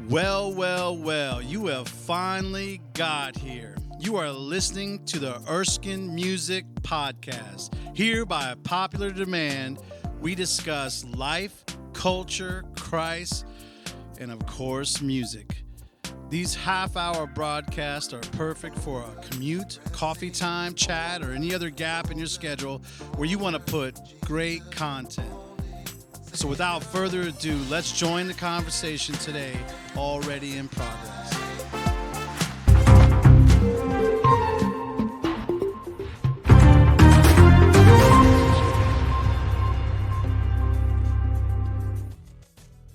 Well, you have finally got here. You are listening to the Erskine Music Podcast. Here, by popular demand, we discuss life, culture, Christ, and of course, music. These half-hour broadcasts are perfect for a commute, coffee time, chat, or any other gap in your schedule where you want to put great content. So without further ado, let's join the conversation today, already in progress.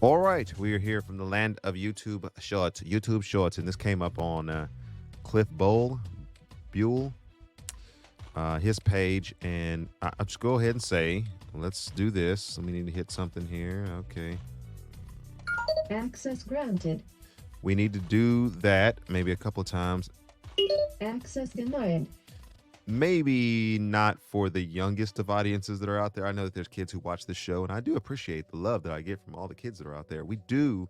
All right, we are here from the land of YouTube Shorts, and this came up on Cliff Buell, his page, and I'll just go ahead and say, let's do this. We need to hit something here. Okay. Access granted. We need to do that maybe a couple of times. Access denied. Maybe not for the youngest of audiences that are out there. I know that there's kids who watch this show, and I do appreciate the love that I get from all the kids that are out there. We do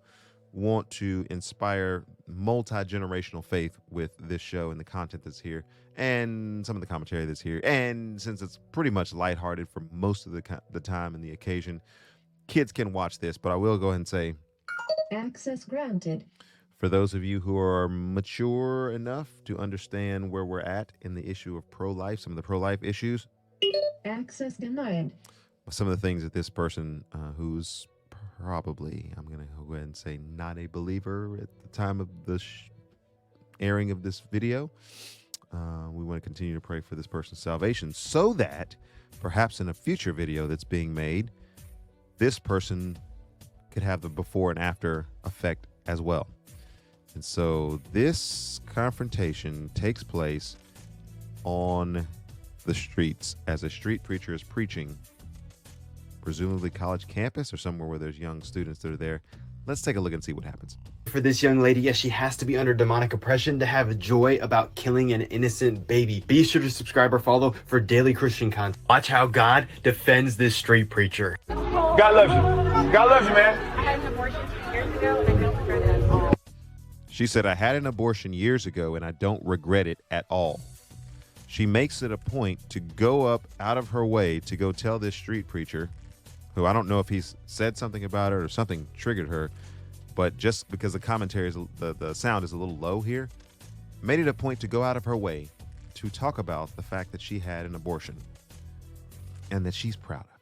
want to inspire multi-generational faith with this show and the content that's here and some of the commentary that's here. And since it's pretty much lighthearted for most of the time and the occasion, kids can watch this. But I will go ahead and say, access granted. For those of you who are mature enough to understand where we're at in the issue of pro-life, some of the pro-life issues, access denied. some of the things that this person who's probably, I'm going to go ahead and say, not a believer at the time of the airing of this video, we want to continue to pray for this person's salvation so that perhaps in a future video that's being made, this person could have the before and after effect as well. And so this confrontation takes place on the streets as a street preacher is preaching, presumably college campus or somewhere where there's young students that are there. Let's take a look and see what happens. For this young lady, yes, she has to be under demonic oppression to have joy about killing an innocent baby. Be sure to subscribe or follow for daily Christian content. Watch how God defends this street preacher. God loves you. God loves you, man. I had an abortion 2 years ago and I don't regret it at all. She said, I had an abortion years ago and I don't regret it at all. She makes it a point to go up out of her way to go tell this street preacher, who I don't know if he's said something about it or something triggered her, but just because the commentary is, the sound is a little low here, made it a point to go out of her way to talk about the fact that she had an abortion and that she's proud of it.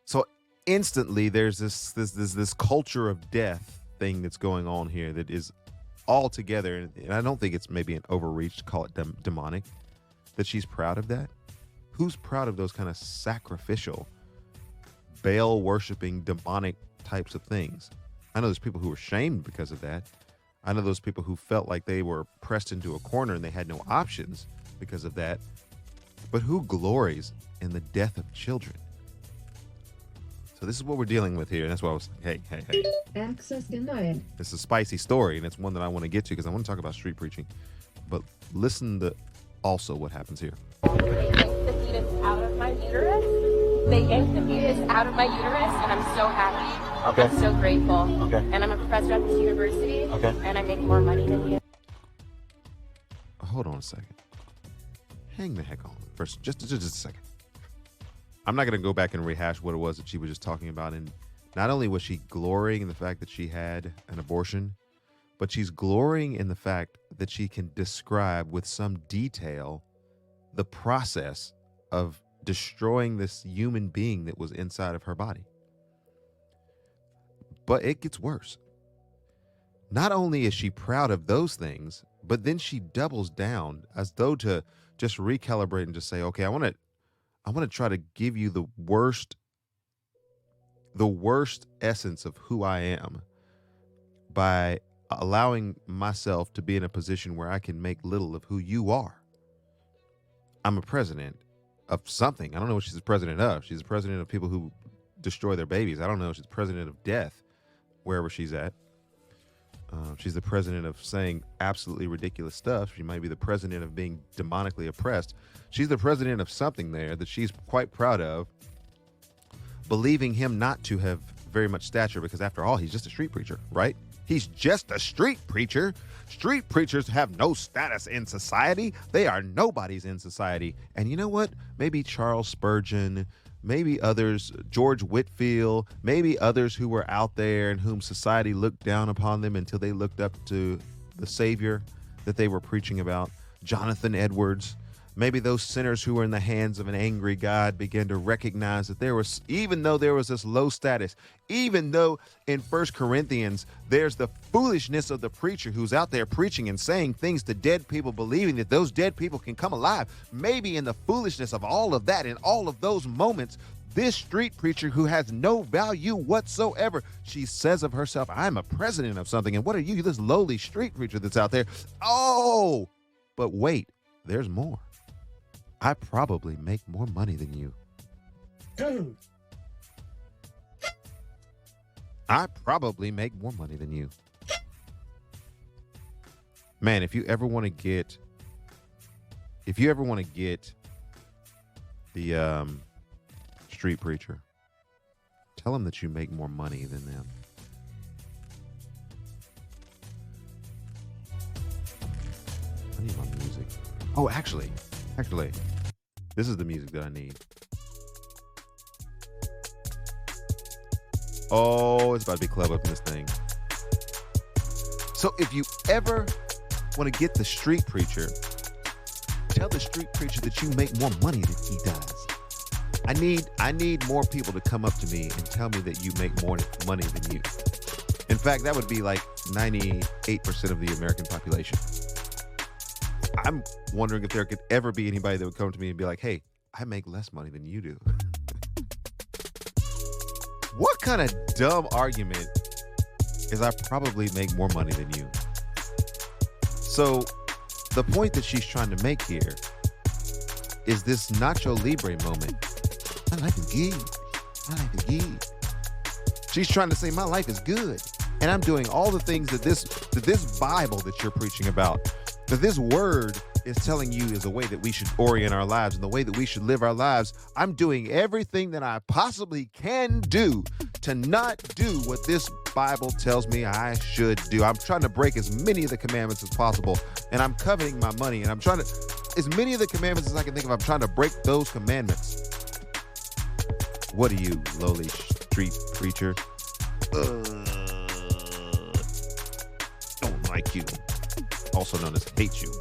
So instantly there's this culture of death thing that's going on here that is all together, and I don't think it's maybe an overreach to call it demonic, that she's proud of that. Who's proud of those kind of sacrificial, Baal worshiping, demonic types of things? I know there's people who are shamed because of that. I know those people who felt like they were pressed into a corner and they had no options because of that. But who glories in the death of children? So this is what we're dealing with here. And that's why I was like, hey. Access denied. It's a spicy story, and it's one that I want to get to because I want to talk about street preaching. But listen to also what happens here. They yanked the fetus out of my uterus. They yanked the fetus out of my uterus, and I'm so happy. Okay. I'm so grateful. Okay. And I'm a professor at this university. Okay. And I make more money than you. Hold on a second. Hang the heck on. First, just a second. I'm not going to go back and rehash what it was that she was just talking about. And not only was she glorying in the fact that she had an abortion, but she's glorying in the fact that she can describe with some detail the process of destroying this human being that was inside of her body. But it gets worse. Not only is she proud of those things, but then she doubles down as though to just recalibrate and just say, okay, I want to try to give you the worst essence of who I am by allowing myself to be in a position where I can make little of who you are. I'm a president of something. I don't know what she's the president of. She's the president of people who destroy their babies. I don't know if she's president of death, wherever she's at. She's the president of saying absolutely ridiculous stuff. She might be the president of being demonically oppressed. She's the president of something there that she's quite proud of, believing him not to have very much stature because, after all, he's just a street preacher, right? He's just a street preacher. Street preachers have no status in society. They are nobodies in society. And you know what? Maybe Charles Spurgeon, maybe others, George Whitefield, maybe others who were out there and whom society looked down upon them until they looked up to the Savior that they were preaching about. Jonathan Edwards. Maybe those sinners who were in the hands of an angry God began to recognize that there was, even though there was this low status, even though in 1 Corinthians, there's the foolishness of the preacher who's out there preaching and saying things to dead people, believing that those dead people can come alive. Maybe in the foolishness of all of that, in all of those moments, this street preacher who has no value whatsoever, she says of herself, I'm a president of something. And what are you, this lowly street preacher that's out there? Oh, but wait, there's more. I probably make more money than you. I probably make more money than you. Man, if you ever want to get the street preacher, tell them that you make more money than them. I need my music. Oh, actually, this is the music that I need. Oh, it's about to be club up in this thing. So if you ever want to get the street preacher, tell the street preacher that you make more money than he does. I need more people to come up to me and tell me that you make more money than you. In fact, that would be like 98% of the American population. I'm wondering if there could ever be anybody that would come to me and be like, hey, I make less money than you do. What kind of dumb argument is I probably make more money than you? So the point that she's trying to make here is this Nacho Libre moment. My life is good. My life is good. She's trying to say my life is good. And I'm doing all the things that this Bible that you're preaching about, that this word is telling you is a way that we should orient our lives and the way that we should live our lives. I'm doing everything that I possibly can do to not do what this Bible tells me I should do. I'm trying to break as many of the commandments as possible, and I'm coveting my money, and I'm trying to, as many of the commandments as I can think of, I'm trying to break those commandments. What are you, lowly street preacher? Don't like you. Also known as hate you.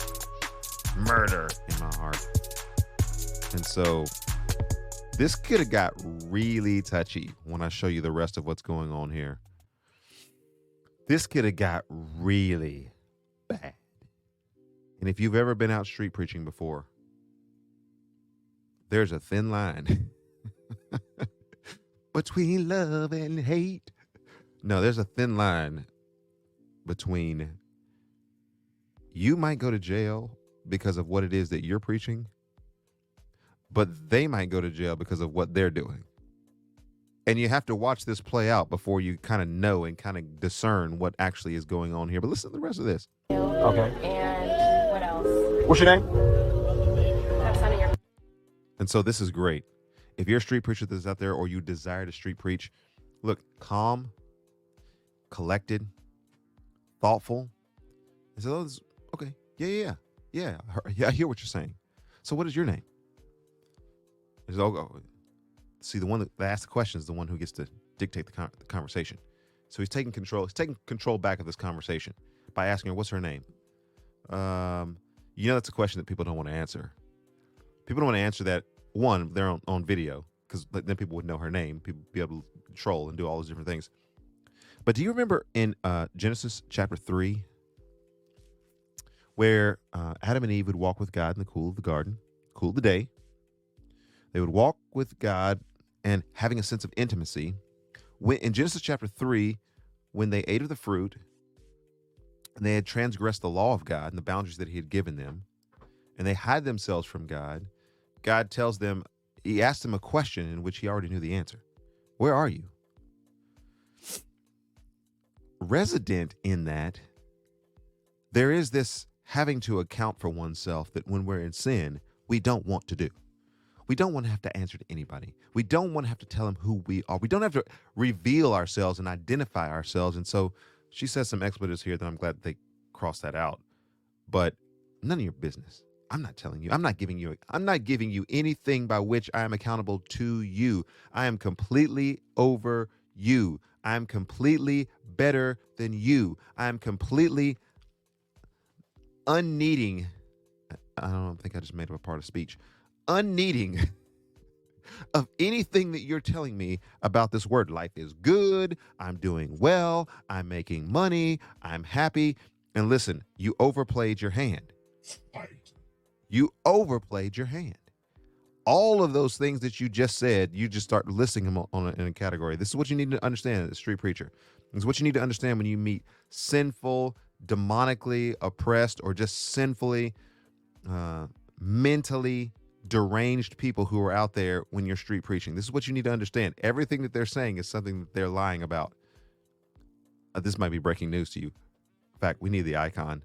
Murder in my heart. And so this could have got really touchy when I show you the rest of what's going on here. This could have got really bad. And if you've ever been out street preaching before, there's a thin line between love and hate. No, there's a thin line between you might go to jail because of what it is that you're preaching, but they might go to jail because of what they're doing. And you have to watch this play out before you kind of know and kind of discern what actually is going on here. But listen to the rest of this. Okay. And what else? What's your name? I'm signing your. And so this is great. If you're a street preacher that's out there or you desire to street preach, look, calm, collected, thoughtful. And so those, okay, yeah, I hear what you're saying. So what is your name? See, the one that asks the question is the one who gets to dictate the conversation. So he's taking control. He's taking control back of this conversation by asking her, what's her name? That's a question that people don't want to answer. People don't want to answer that. One, they're on video, because then people would know her name. People would be able to troll and do all those different things. But do you remember in Genesis chapter 3, where Adam and Eve would walk with God in the cool of the garden, cool of the day? They would walk with God and having a sense of intimacy. In Genesis chapter 3, when they ate of the fruit and they had transgressed the law of God and the boundaries that he had given them, and they hide themselves from God, God tells them, he asked them a question in which he already knew the answer. Where are you? Resident in that, there is this having to account for oneself that when we're in sin, we don't want to do. We don't want to have to answer to anybody. We don't want to have to tell them who we are. We don't have to reveal ourselves and identify ourselves. And so She says some expletives here that I'm glad they crossed that out. But none of your business. I'm not telling you. I'm not giving you anything by which I am accountable to you. I am completely over you. I am completely better than you. I am completely unneeding. I don't think I just made up a part of speech. Unneeding of anything that you're telling me about this word. Life is good. I'm doing well. I'm making money. I'm happy. And listen, you overplayed your hand. You overplayed your hand. All of those things that you just said, you just start listing them in a category. This is what you need to understand as a street preacher. This is what you need to understand when you meet sinful, demonically oppressed, or just sinfully, mentally deranged people who are out there when you're street preaching. This is what you need to understand. Everything that they're saying is something that they're lying about. This might be breaking news to you. In fact, we need the icon.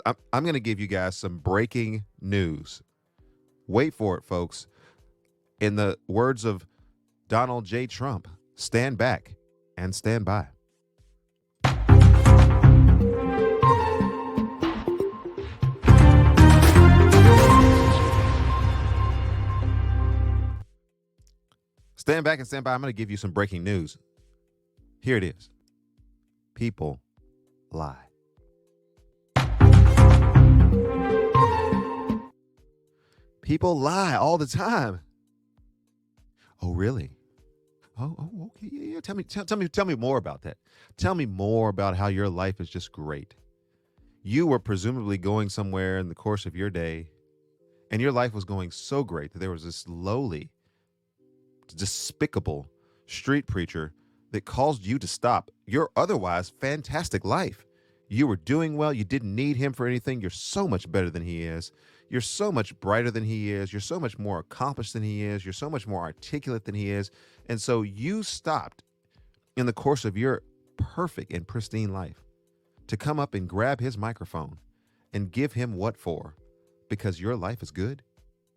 I'm going to give you guys some breaking news. Wait for it, folks. In the words of Donald J. Trump, stand back and stand by. Stand back and stand by. I'm going to give you some breaking news. Here it is. People lie. People lie all the time. Oh, really? Oh, okay. Yeah. Tell me more about that. Tell me more about how your life is just great. You were presumably going somewhere in the course of your day, and your life was going so great that there was this lowly, despicable street preacher that caused you to stop your otherwise fantastic life. You were doing well. You didn't need him for anything. You're so much better than he is. You're so much brighter than he is. You're so much more accomplished than he is. You're so much more articulate than he is. And so you stopped in the course of your perfect and pristine life to come up and grab his microphone and give him what for? Because your life is good?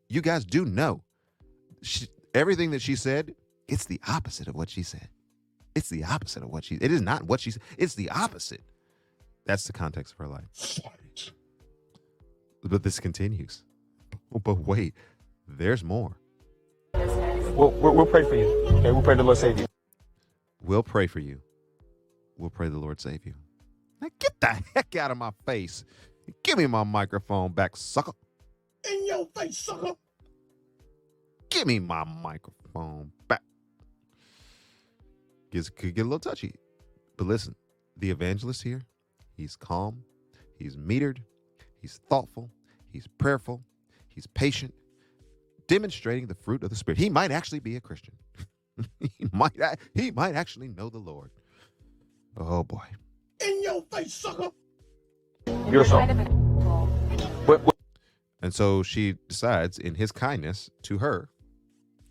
You guys do know everything that she said, it's the opposite of what she said. It's the opposite of what it is not what she said. It's the opposite. That's the context of her life. But this continues. But wait, there's more. We'll pray for you. Okay, we'll pray the Lord save you. We'll pray for you. We'll pray the Lord save you. Now get the heck out of my face. Give me my microphone back, sucker. In your face, sucker. Give me my microphone back. Could get a little touchy. But listen, the evangelist here, he's calm, he's metered, he's thoughtful, he's prayerful, he's patient, demonstrating the fruit of the Spirit. He might actually be a Christian. he might actually know the Lord. Oh boy. In your face, sucker. Beautiful. And so she decides, in his kindness to her,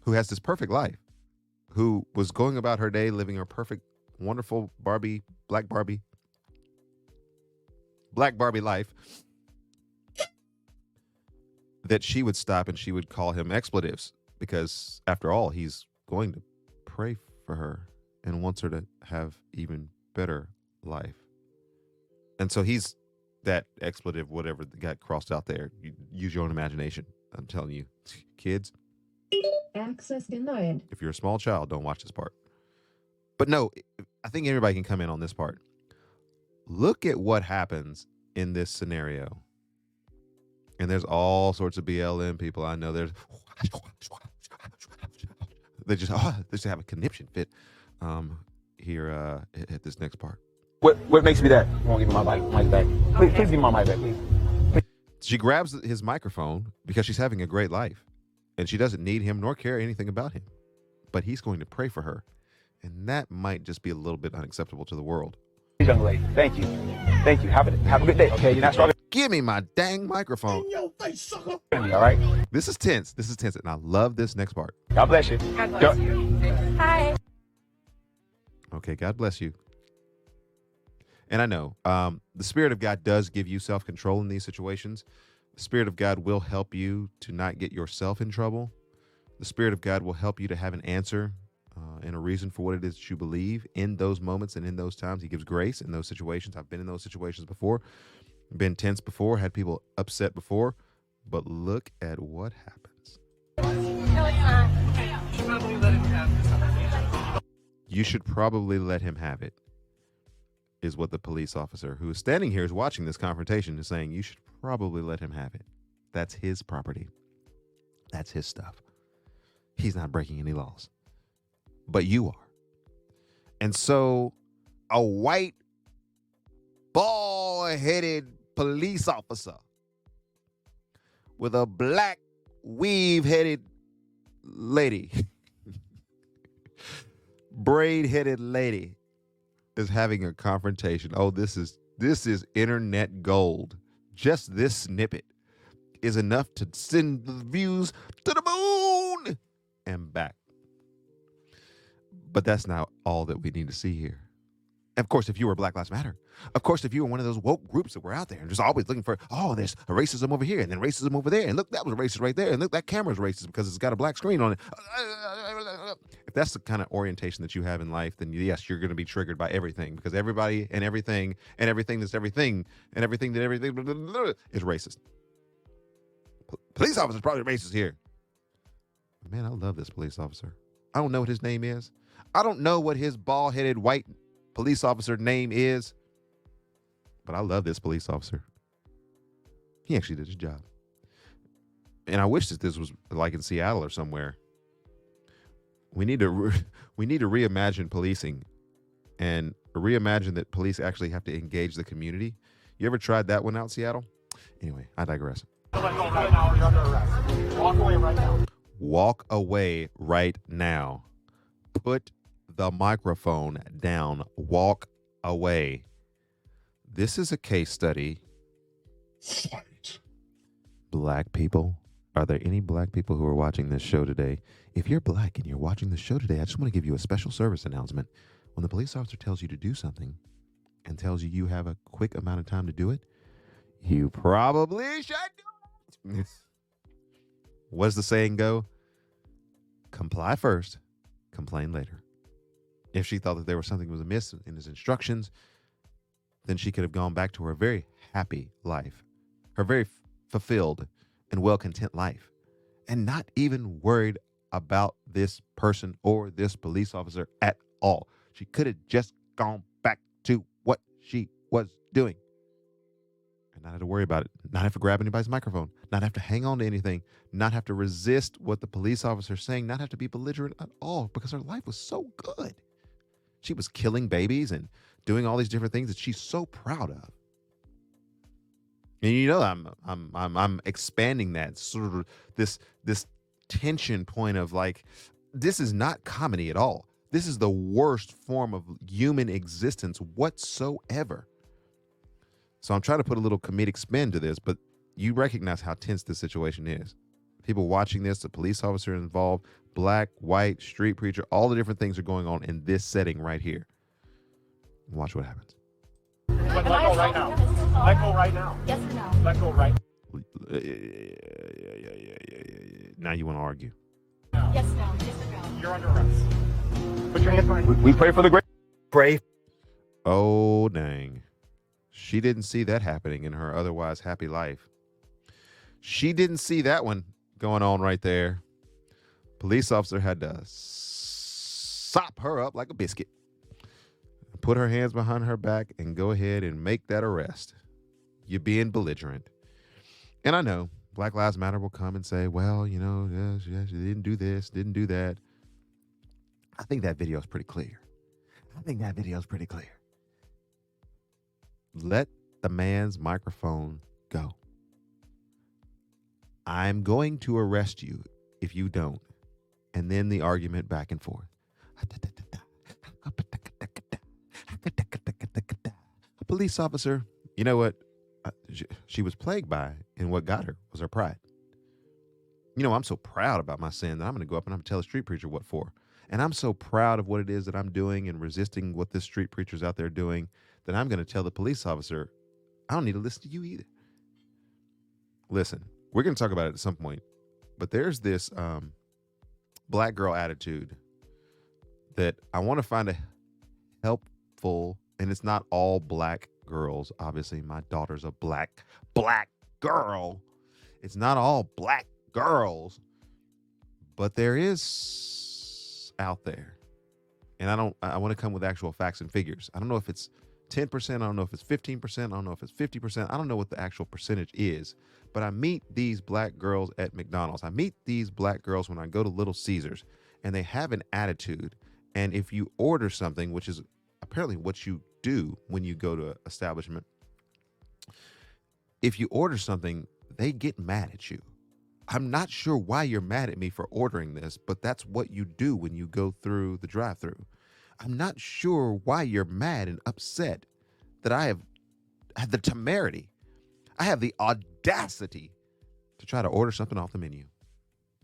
who has this perfect life, who was going about her day living her perfect, wonderful black Barbie life, that she would stop and she would call him expletives, because after all, he's going to pray for her and wants her to have even better life. And so he's that expletive, whatever that got crossed out there. You use your own imagination. I'm telling you, kids. Access denied. If you're a small child, don't watch this part. But no, I think everybody can come in on this part. Look at what happens in this scenario. And there's all sorts of BLM people. I know they just have a conniption fit here at this next part. What makes me that? You won't give me my mic back. Please give me my mic back, please. She grabs his microphone because she's having a great life. And she doesn't need him nor care anything about him. But he's going to pray for her. And that might just be a little bit unacceptable to the world. Young lady, thank you. Thank you. Have a good day. Okay, you're not struggling. Give me my dang microphone. In your face, sucker. All right. This is tense. And I love this next part. God bless you. God bless you. Hi. Okay, God bless you. And I know the Spirit of God does give you self-control in these situations. The Spirit of God will help you to not get yourself in trouble. The Spirit of God will help you to have an answer and a reason for what it is that you believe in those moments and in those times. He gives grace in those situations. I've been in those situations before, been tense before, had people upset before, but look at what happens. No, it's not. You should probably let him have it, is what the police officer who is standing here is watching this confrontation is saying. You should probably let him have it. That's his property. That's his stuff. He's not breaking any laws, but you are. And so a white, bald-headed police officer with a black, weave-headed lady, braid-headed lady is having a confrontation. Oh, this is internet gold. Just this snippet is enough to send the views to the moon and back. But that's not all that we need to see here. Of course, if you were Black Lives Matter, of course, if you were one of those woke groups that were out there and just always looking for, oh, there's a racism over here and then racism over there, and look, that was racist right there, and look, that camera's racist because it's got a black screen on it. If that's the kind of orientation that you have in life, then yes, you're going to be triggered by everything, because everybody and everything and everything that's everything and everything that everything is racist. Police officer's probably racist here. Man, I love this police officer. I don't know what his name is. I don't know what his bald-headed white police officer name is, but I love this police officer. He actually did his job. And I wish that this was like in Seattle or somewhere. We need to reimagine policing and reimagine that police actually have to engage the community. You ever tried that one out in Seattle? Anyway, I digress. Right now, you're under arrest. Walk away right now. Walk away right now. Put the microphone down. Walk away. This is a case study. Fight. Black people. Are there any black people who are watching this show today? If you're black and you're watching this show today, I just want to give you a special service announcement. When the police officer tells you to do something and tells you you have a quick amount of time to do it, you probably should do it. What does the saying go? Comply first, complain later. If she thought that there was something that was amiss in his instructions, then she could have gone back to her very happy life, her very fulfilled and well-content life, and not even worried about this person or this police officer at all. She could have just gone back to what she was doing and not have to worry about it, not have to grab anybody's microphone, not have to hang on to anything, not have to resist what the police officer is saying, not have to be belligerent at all, because her life was so good. She was killing babies and doing all these different things that she's so proud of. And you know, I'm expanding that sort of this tension point of like, this is not comedy at all. This is the worst form of human existence whatsoever. So I'm trying to put a little comedic spin to this, but you recognize how tense this situation is. People watching this, the police officer involved, black, white, street preacher, all the different things are going on in this setting right here. Watch what happens. Let go right now. Let go right now. Yes or no? Let go right Now you want to argue. now. Yes, no. Yes or no? You're under arrest. Put your hands behind. We pray for the great. Pray. Oh, dang. She didn't see that happening in her otherwise happy life. She didn't see that one going on right there. Police officer had to sop her up like a biscuit, put her hands behind her back, and go ahead and make that arrest. You're being belligerent. And I know Black Lives Matter will come and say, well, you know, yes, you didn't do this, didn't do that. I think that video is pretty clear. Let the man's microphone go. I'm going to arrest you if you don't. And then the argument back and forth. A police officer, you know what she was plagued by, and what got her was her pride. You know, I'm so proud about my sin that I'm going to go up and I'm going to tell a street preacher what for. And I'm so proud of what it is that I'm doing and resisting what this street preacher's out there doing that I'm going to tell the police officer, I don't need to listen to you either. Listen, we're going to talk about it at some point, but there's this black girl attitude that I want to find a helpful, and it's not all black girls. Obviously, my daughter's a black girl. It's not all black girls, but there is out there. And I want to come with actual facts and figures. I don't know if it's 10%. I don't know if it's 15%. I don't know if it's 50%. I don't know what the actual percentage is, but I meet these black girls at McDonald's. I meet these black girls when I go to Little Caesars, and they have an attitude. And if you order something, which is apparently what you do when you go to an establishment, if you order something, they get mad at you. I'm not sure why you're mad at me for ordering this, but that's what you do when you go through the drive-thru. I'm not sure why you're mad and upset that I have had the temerity. I have the audacity to try to order something off the menu.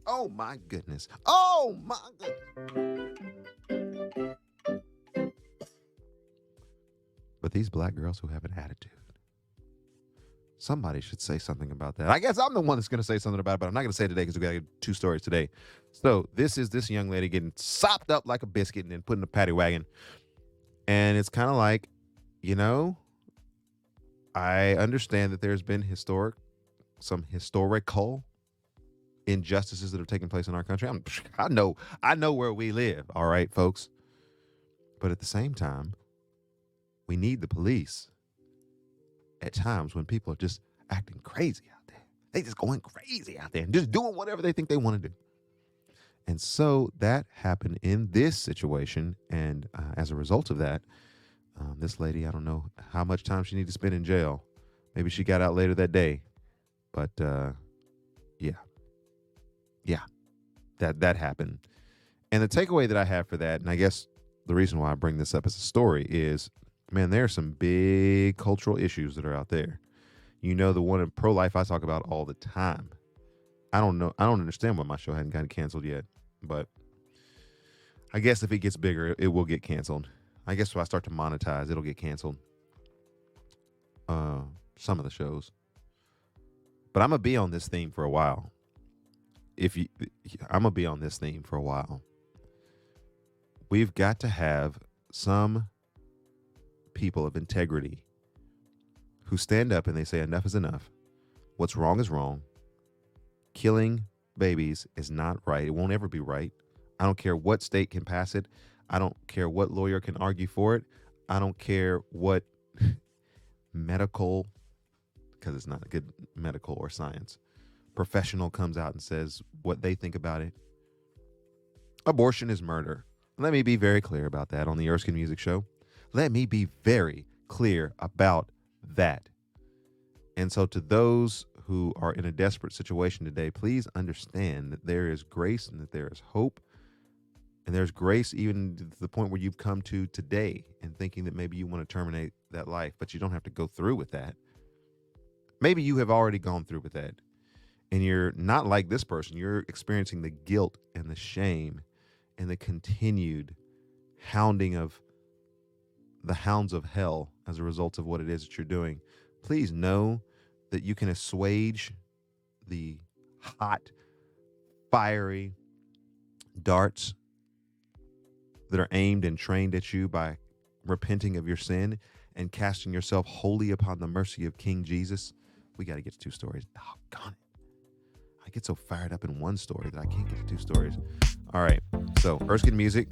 Oh my goodness. Oh my goodness. But these black girls who have an attitude, somebody should say something about that. I guess I'm the one that's going to say something about it, but I'm not going to say it today because we got 2 stories today. So this is this young lady getting sopped up like a biscuit and then put in a paddy wagon. And it's kind of like, you know, I understand that there's been some historical injustices that have taken place in our country. I know where we live. All right, folks. But at the same time, we need the police at times when people are just acting crazy out there. They just going crazy out there and just doing whatever they think they want to do. And so that happened in this situation. And as a result of that, this lady, I don't know how much time she needed to spend in jail. Maybe she got out later that day. But yeah, that happened. And the takeaway that I have for that, and I guess the reason why I bring this up as a story is, man, there are some big cultural issues that are out there. You know, the one in pro-life I talk about all the time. I don't understand why my show hadn't gotten canceled yet, but I guess if it gets bigger, it will get canceled. I guess if I start to monetize, it'll get canceled. Some of the shows. But I'm going to be on this theme for a while. I'm going to be on this theme for a while. We've got to have some people of integrity who stand up and they say enough is enough. What's wrong is wrong. Killing babies is not right. It won't ever be right. I don't care what state can pass it. I don't care what lawyer can argue for it. I don't care what medical, because it's not a good medical or science, professional comes out and says what they think about it. Abortion is murder. Let me be very clear about that on the Erskine Music Show. Let me be very clear about that. And so to those who are in a desperate situation today, please understand that there is grace and that there is hope. And there's grace even to the point where you've come to today and thinking that maybe you want to terminate that life, but you don't have to go through with that. Maybe you have already gone through with that and you're not like this person. You're experiencing the guilt and the shame and the continued hounding of the hounds of hell as a result of what it is that you're doing. Please know that you can assuage the hot, fiery darts that are aimed and trained at you by repenting of your sin and casting yourself wholly upon the mercy of King Jesus. We got to get to 2 stories. Doggone it. I get so fired up in one story that I can't get to 2 stories. All right. So Erskine Music.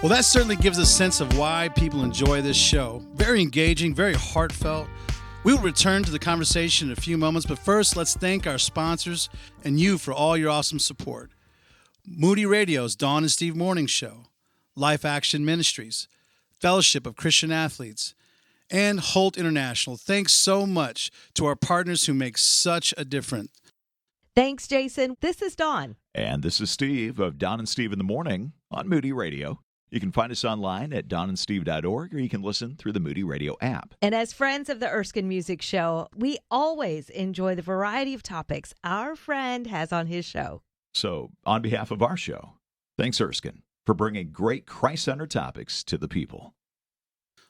Well, that certainly gives a sense of why people enjoy this show. Very engaging, very heartfelt. We will return to the conversation in a few moments, but first, let's thank our sponsors and you for all your awesome support. Moody Radio's Dawn and Steve Morning Show, Life Action Ministries, Fellowship of Christian Athletes, and Holt International. Thanks so much to our partners who make such a difference. Thanks, Jason. This is Dawn. And this is Steve of Don and Steve in the Morning on Moody Radio. You can find us online at donandsteve.org, or you can listen through the Moody Radio app. And as friends of the Erskine Music Show, we always enjoy the variety of topics our friend has on his show. So, on behalf of our show, thanks, Erskine, for bringing great Christ-centered topics to the people.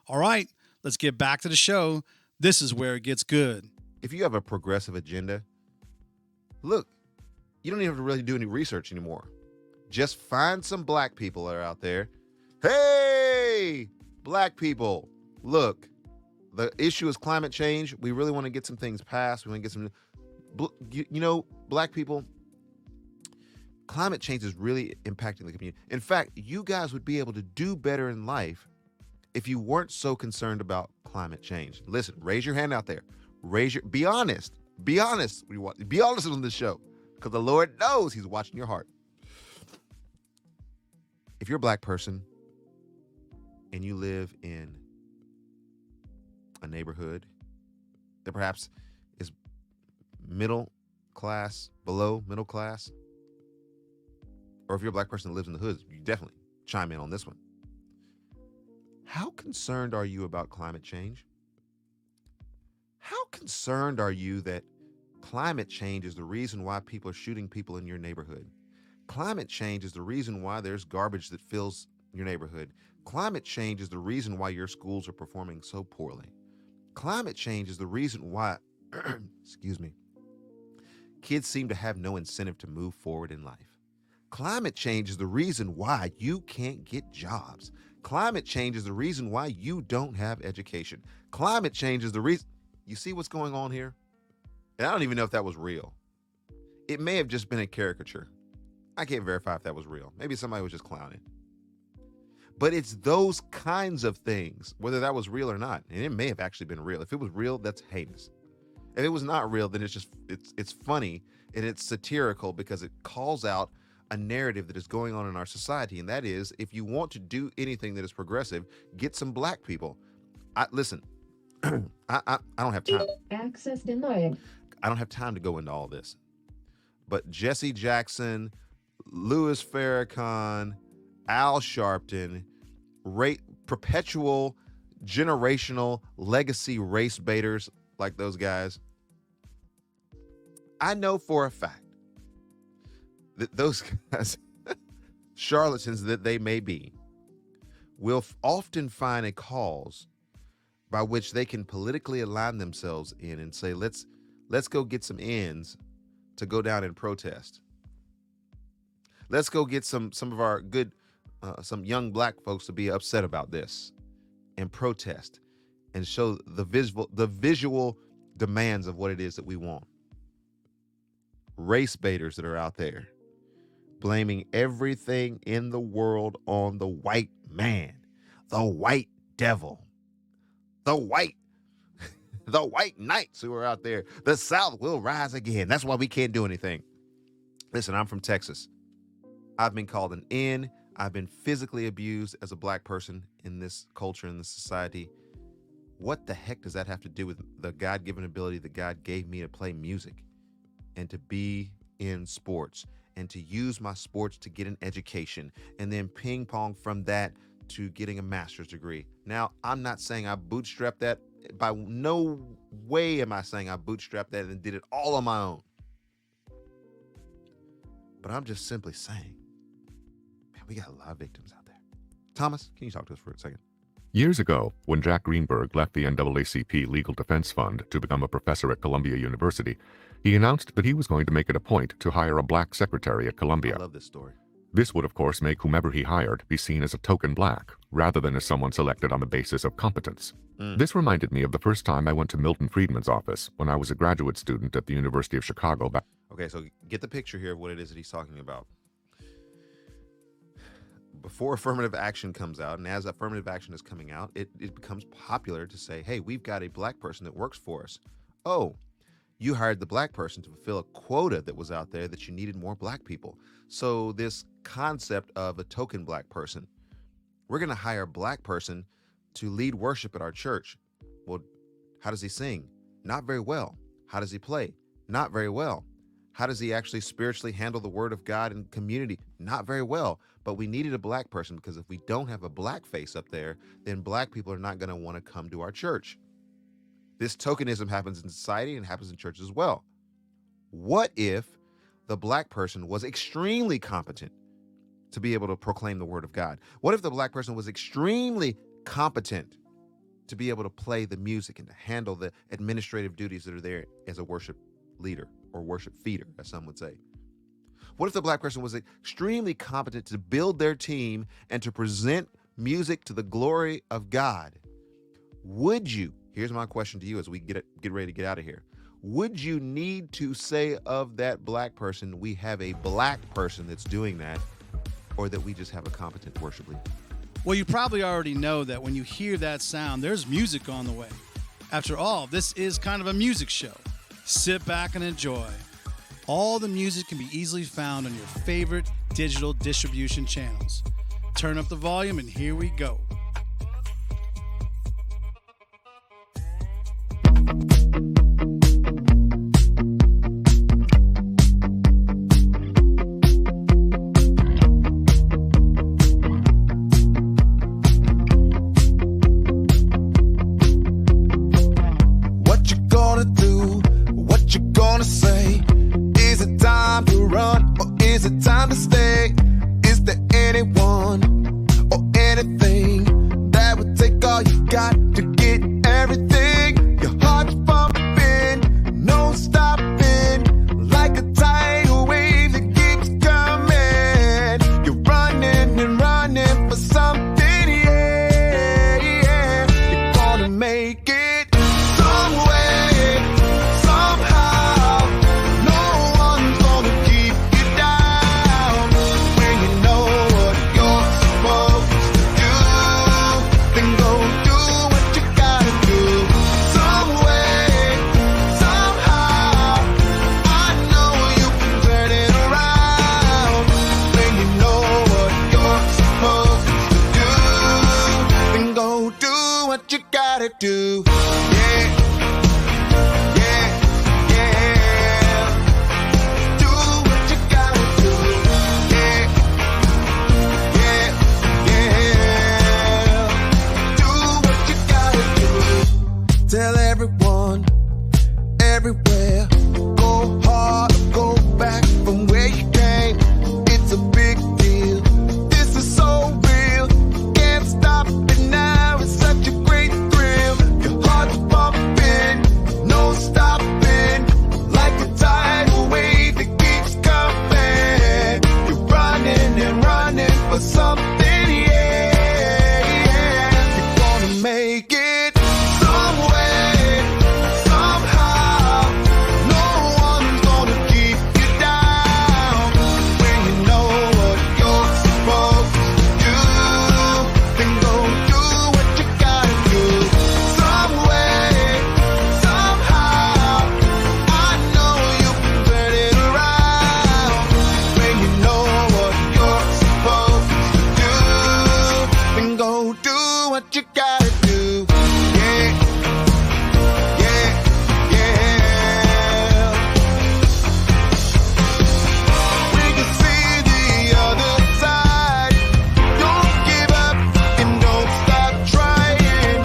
All right, let's get back to the show. This is where it gets good. If you have a progressive agenda, look, you don't even have to really do any research anymore. Just find some black people that are out there Hey, black people, look, the issue is climate change. We really want to get some things passed. We want to get some, black people, climate change is really impacting the community. In fact, you guys would be able to do better in life if you weren't so concerned about climate change. Listen, raise your hand out there. Be honest. Be honest. Be honest on this show, because the Lord knows He's watching your heart. If you're a black person and you live in a neighborhood that perhaps is middle class, below middle class, or if you're a black person that lives in the hood, you definitely chime in on this one. How concerned are you about climate change? How concerned are you that climate change is the reason why people are shooting people in your neighborhood? Climate change is the reason why there's garbage that fills your neighborhood. Climate change is the reason why your schools are performing so poorly. Climate change is the reason why, kids seem to have no incentive to move forward in life. Climate change is the reason why you can't get jobs. Climate change is the reason why you don't have education. Climate change is the reason. You see what's going on here? And I don't even know if that was real. It may have just been a caricature. I can't verify if that was real. Maybe somebody was just clowning. But it's those kinds of things, whether that was real or not, and it may have actually been real. If it was real, that's heinous. If it was not real, then it's funny and it's satirical because it calls out a narrative that is going on in our society, and that is, if you want to do anything that is progressive, get some black people. Listen, I don't have time. Access denied. I don't have time to go into all this. But Jesse Jackson, Louis Farrakhan, Al Sharpton, perpetual generational legacy race baiters like those guys, I know for a fact that those guys, charlatans that they may be, will often find a cause by which they can politically align themselves in and say, let's go get some ends to go down and protest. Let's go get some of our good, some young black folks to be upset about this and protest and show the visual demands of what it is that we want. Race baiters that are out there blaming everything in the world on the white man, the white devil, the white knights who are out there. The South will rise again. That's why we can't do anything. Listen, I'm from Texas. I've been called an N. I've been physically abused as a black person in this culture, in this society. What the heck does that have to do with the God-given ability that God gave me to play music and to be in sports and to use my sports to get an education and then ping pong from that to getting a master's degree? Now, I'm not saying I bootstrapped that. By no way am I saying I bootstrapped that and did it all on my own. But I'm just simply saying, man, we got a lot of victims out there. Thomas, can you talk to us for a second? Years ago, when Jack Greenberg left the NAACP Legal Defense Fund to become a professor at Columbia University, he announced that he was going to make it a point to hire a black secretary at Columbia. I love this story. This would, of course, make whomever he hired be seen as a token black, rather than as someone selected on the basis of competence. This reminded me of the first time I went to Milton Friedman's office when I was a graduate student at the University of Chicago. Okay, so get the picture here of what it is that he's talking about. Before affirmative action comes out, and as affirmative action is coming out, it becomes popular to say, hey, we've got a black person that works for us. Oh, you hired the black person to fulfill a quota that was out there that you needed more black people. So this concept of a token black person, we're going to hire a black person to lead worship at our church. Well, how does he sing? Not very well. How does he play? Not very well. How does he actually spiritually handle the word of God in community? Not very well. But we needed a black person because if we don't have a black face up there, then black people are not going to want to come to our church. This tokenism happens in society and happens in church as well. What if the black person was extremely competent to be able to proclaim the word of God? What if the black person was extremely competent to be able to play the music and to handle the administrative duties that are there as a worship leader or worship feeder, as some would say? What if the black person was extremely competent to build their team and to present music to the glory of God, would you, here's my question to you as we get ready to get out of here, would you need to say of that black person, we have a black person that's doing that, or that we just have a competent worship leader? Well, you probably already know that when you hear that sound, there's music on the way. After all, this is kind of a music show. Sit back and enjoy. All the music can be easily found on your favorite digital distribution channels. Turn up the volume and here we go. What you gonna do? What you gonna say? Is it time to run or is it time to stay? Is there anyone or anything that would take all you got to get everything? Your heart's pumping, no stopping, like a tidal wave that keeps coming. You're running and running for something, yeah, yeah. You're gonna make it some way, somehow. No one's gonna keep you down when you know what you're supposed to do. Then go do what you gotta do. Some way, somehow. I know you can turn it around when you know what you're supposed to do. Then go do what you gotta do. Yeah. Yeah, yeah. Do what you gotta do. Yeah, yeah, yeah. Do what you gotta do. Tell everyone, everywhere, go hard or go back from where you came. It's a big deal. This is so real. Can't stop it now. It's such a great thrill. Your heart's pumping, no stopping, like a tidal wave that keeps coming. You're running and running for something, yeah, yeah. You're gonna make it some way, somehow. No one's gonna keep you down when you know what you're supposed to do. Then go do what you gotta do. Some way, somehow. I know you can turn it around when you know what you're supposed to do. Then go do what you gotta do. Yeah, yeah, yeah. We can see the other side. Don't give up and don't stop trying.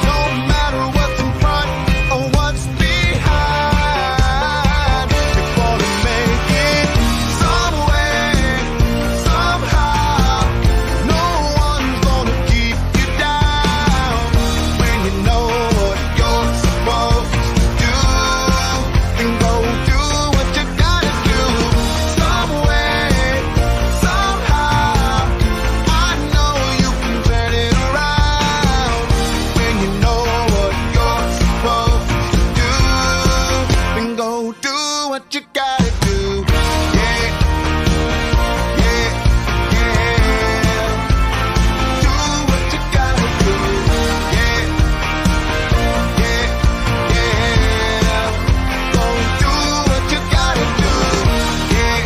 No matter what's in front or what's behind, you're gonna make it some way, somehow. No one's gonna keep you down when you know what you're supposed to do. Then go do what you gotta do. Some way, somehow. I know you can turn it around when you know what you're supposed to do. Then go do what you gotta do. Yeah, yeah, yeah. Do what you gotta do. Yeah, yeah, yeah. Go do what you gotta do. Yeah,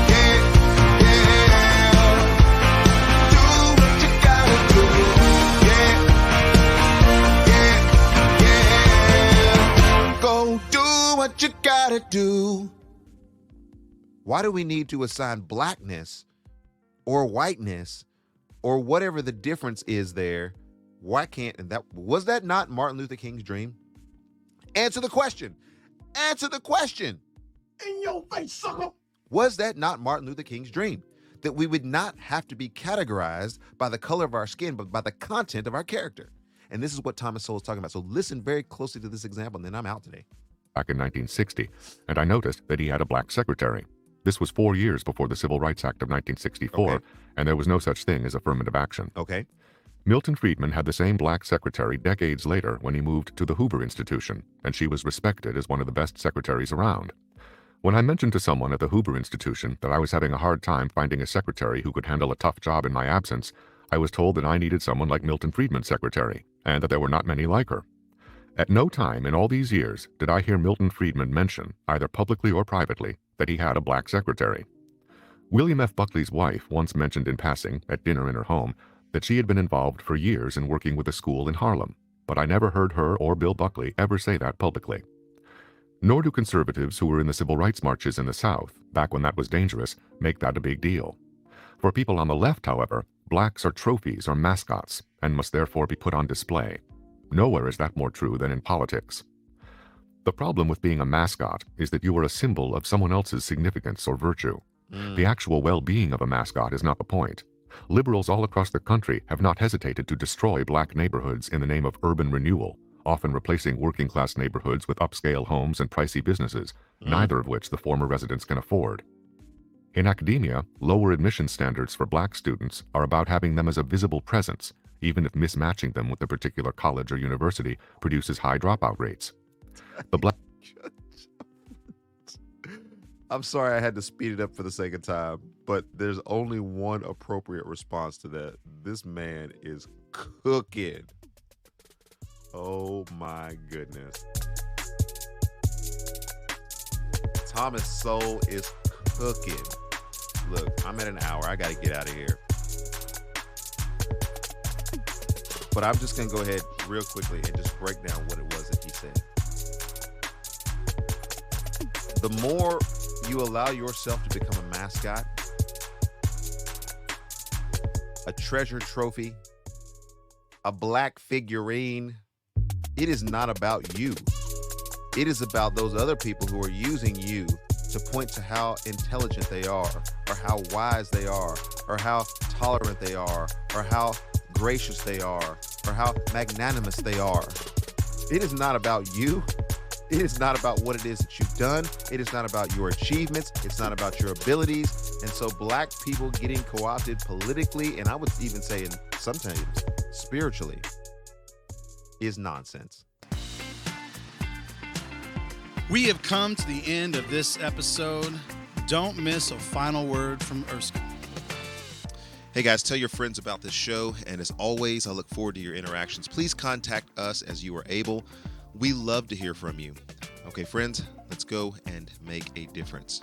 yeah, yeah. Do what you gotta do. Yeah, yeah, yeah. Go do what you gotta do. Why do we need to assign blackness or whiteness or whatever the difference is there? Why can't, and that was that not Martin Luther King's dream? Answer the question. Answer the question. In your face, sucker. Was that not Martin Luther King's dream? That we would not have to be categorized by the color of our skin, but by the content of our character. And this is what Thomas Sowell is talking about. So listen very closely to this example, and then I'm out today. Back in 1960, and I noticed that he had a black secretary. This was 4 years before the Civil Rights Act of 1964, and there was no such thing as affirmative action. Okay. Milton Friedman had the same black secretary decades later when he moved to the Hoover Institution, and she was respected as one of the best secretaries around. When I mentioned to someone at the Hoover Institution that I was having a hard time finding a secretary who could handle a tough job in my absence, I was told that I needed someone like Milton Friedman's secretary, and that there were not many like her. At no time in all these years did I hear Milton Friedman mention, either publicly or privately, that he had a black secretary. William F. Buckley's wife once mentioned in passing, at dinner in her home, that she had been involved for years in working with a school in Harlem, but I never heard her or Bill Buckley ever say that publicly. Nor do conservatives who were in the civil rights marches in the South, back when that was dangerous, make that a big deal. For people on the left, however, blacks are trophies or mascots, and must therefore be put on display. Nowhere is that more true than in politics. The problem with being a mascot is that you are a symbol of someone else's significance or virtue. The actual well-being of a mascot is not the point. Liberals all across the country have not hesitated to destroy black neighborhoods in the name of urban renewal, often replacing working-class neighborhoods with upscale homes and pricey businesses, neither of which the former residents can afford. In academia, lower admission standards for black students are about having them as a visible presence, even if mismatching them with a particular college or university produces high dropout rates. The black... I'm sorry I had to speed it up for the sake of time, but there's only one appropriate response to that. This man is cooking. Oh my goodness. Thomas Sowell is cooking. Look, I'm at an hour. I got to get out of here. But I'm just going to go ahead real quickly and just break down what it was that he said. The more you allow yourself to become a mascot, a treasure trophy, a black figurine, it is not about you. It is about those other people who are using you to point to how intelligent they are, or how wise they are, or how tolerant they are, or how gracious they are, or how magnanimous they are. It is not about you. It is not about what it is that you've done. It is not about your achievements. It's not about your abilities. And so black people getting co-opted politically, and I would even say sometimes spiritually, is nonsense. We have come to the end of this episode. Don't miss a final word from Erskine. Hey guys, tell your friends about this show. And as always, I look forward to your interactions. Please contact us as you are able. We love to hear from you. Okay, friends, let's go and make a difference.